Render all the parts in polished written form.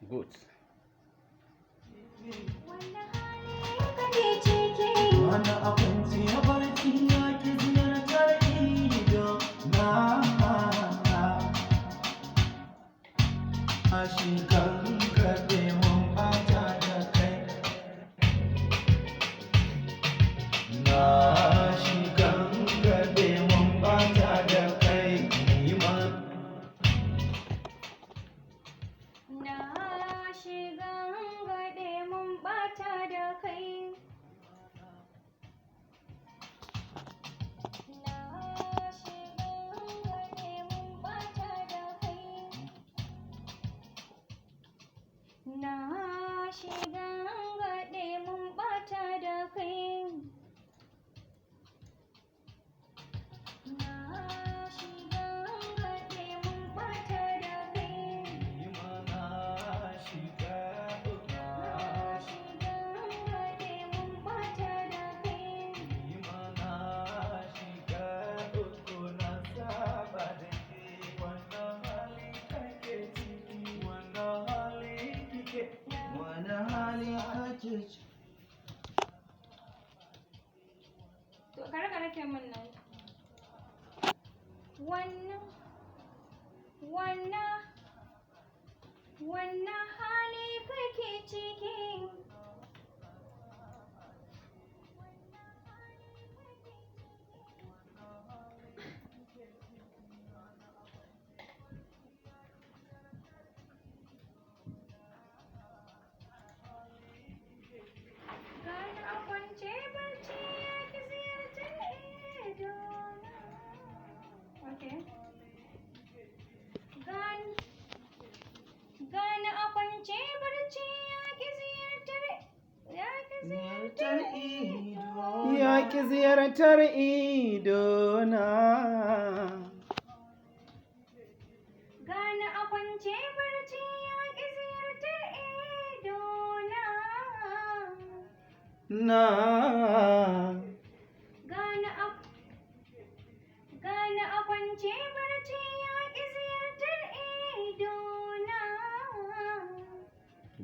Good. Wannan hali kake ciki? Gani a kwance barci ya ki ziyartar idona. Okay. Gani a kwance barci ya ki ziyartar idona. Gani a kwance barci ya ki ziyartar idona. Na. Gani a kwance barci ya ki ziyartar idona.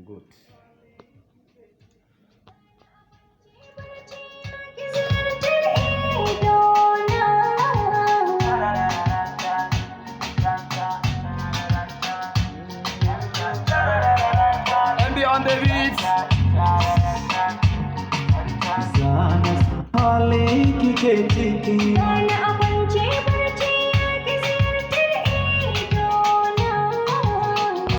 Good. And be on the beat. Gani a